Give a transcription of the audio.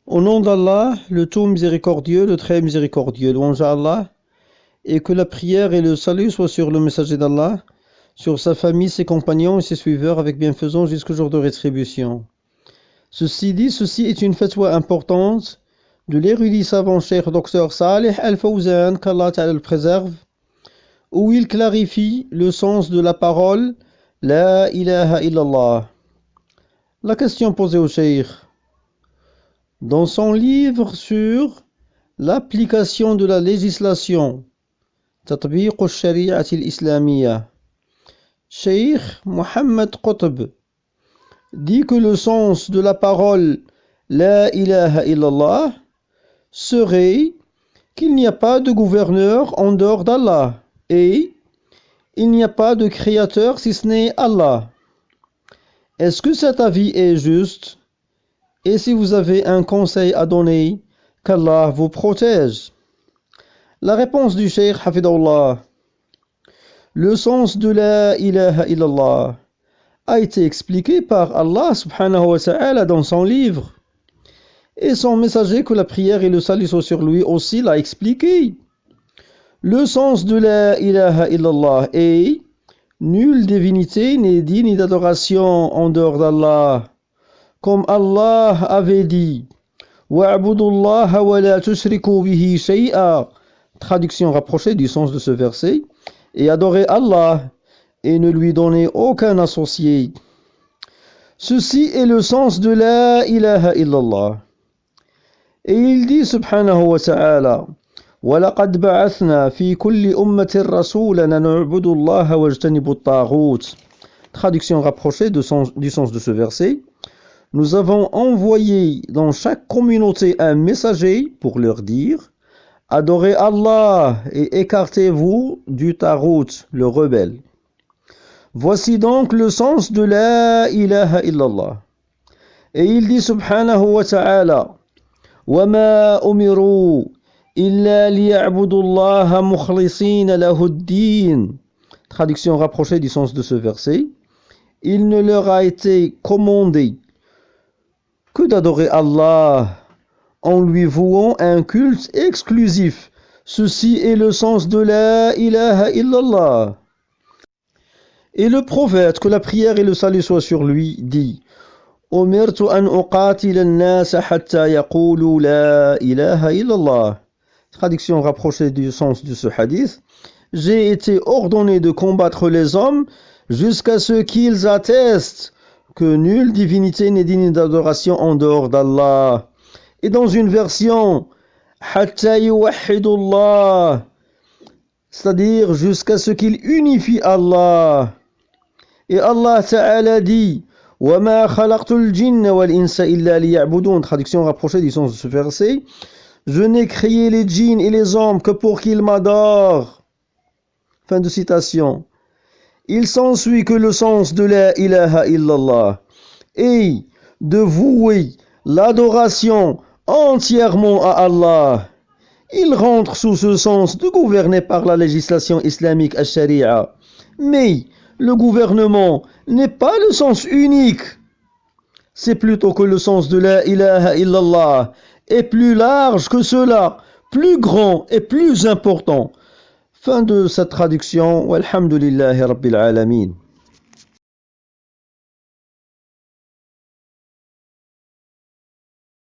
Au nom d'Allah, le tout miséricordieux, le très miséricordieux, louange à Allah, et que la prière et le salut soient sur le messager d'Allah, sur sa famille, ses compagnons et ses suiveurs avec bienfaisance jusqu'au jour de rétribution. Ceci dit, ceci est une fatwa importante de l'érudit savant Cheikh Dr Saleh Al-Fawzan, qu'Allah Ta'ala le préserve, où il clarifie le sens de la parole La ilaha illallah. La question posée au Cheikh. Dans son livre sur l'application de la législation, Tatbiq al-Shari'at al-Islamiyya, Cheikh Mohammed Qutb dit que le sens de la parole La ilaha illallah serait qu'il n'y a pas de gouverneur en dehors d'Allah et il n'y a pas de créateur si ce n'est Allah. Est-ce que cet avis est juste? Et si vous avez un conseil à donner, qu'Allah vous protège. La réponse du Cheikh Hafidahullah. Le sens de la ilaha illallah a été expliqué par Allah subhanahu wa ta'ala dans son livre. Et son messager, que la prière et le salut soient sur lui, aussi l'a expliqué. Le sens de la ilaha illallah est nulle divinité n'est digne d'adoration en dehors d'Allah. Comme Allah avait dit, Wa'budullaha wa la tushriku bihi shay'a. Traduction rapprochée du sens de ce verset. Et adorez Allah et ne lui donnez aucun associé. Ceci est le sens de la ilaha illallah. Et il dit subhanahu wa ta'ala, وَلَقَدْ بَعَثْنَا فِي كُلِّ أُمَّةٍ رَسُولًا أَنِ اعْبُدُوا اللَّهَ وَاجْتَنِبُوا الطَّاغُوتَ. Traduction rapprochée du sens de ce verset. Nous avons envoyé dans chaque communauté un messager pour leur dire adorez Allah et écartez-vous du Tarout, le rebelle. Voici donc le sens de la ilaha illallah. Et il dit subhanahu wa ta'ala وَمَا أُمِرُوا إِلَّا لِيَعْبُدُوا اللَّهَ مُخْلِصِينَ لَهُ الدِّينَ. Traduction rapprochée du sens de ce verset. Il ne leur a été commandé que d'adorer Allah en lui vouant un culte exclusif. Ceci est le sens de la ilaha illallah. Et le prophète, que la prière et le salut soient sur lui, dit Umirtu an uqatila an-nas hatta yaqulu la ilaha illallah. Traduction rapprochée du sens de ce hadith. J'ai été ordonné de combattre les hommes jusqu'à ce qu'ils attestent que nulle divinité n'est digne d'adoration en dehors d'Allah. Et dans une version, hatta yuwahhidullah, c'est-à-dire jusqu'à ce qu'il unifie Allah. Et Allah Ta'ala dit وَمَا خَلَقْتُ الْجِنَّ وَالْإِنسَ إِلَّا لِيَعْبُدُونَ. Traduction rapprochée du sens de ce verset. Je n'ai créé les djinns et les hommes que pour qu'ils m'adorent. Fin de citation. Il s'ensuit que le sens de la ilaha illallah est de vouer l'adoration entièrement à Allah. Il rentre sous ce sens de gouverner par la législation islamique al-Sharia. Mais le gouvernement n'est pas le sens unique. C'est plutôt que le sens de la ilaha illallah est plus large que cela, plus grand et plus important. Fin de cette traduction. Walhamdulillahi Rabbil Alamin.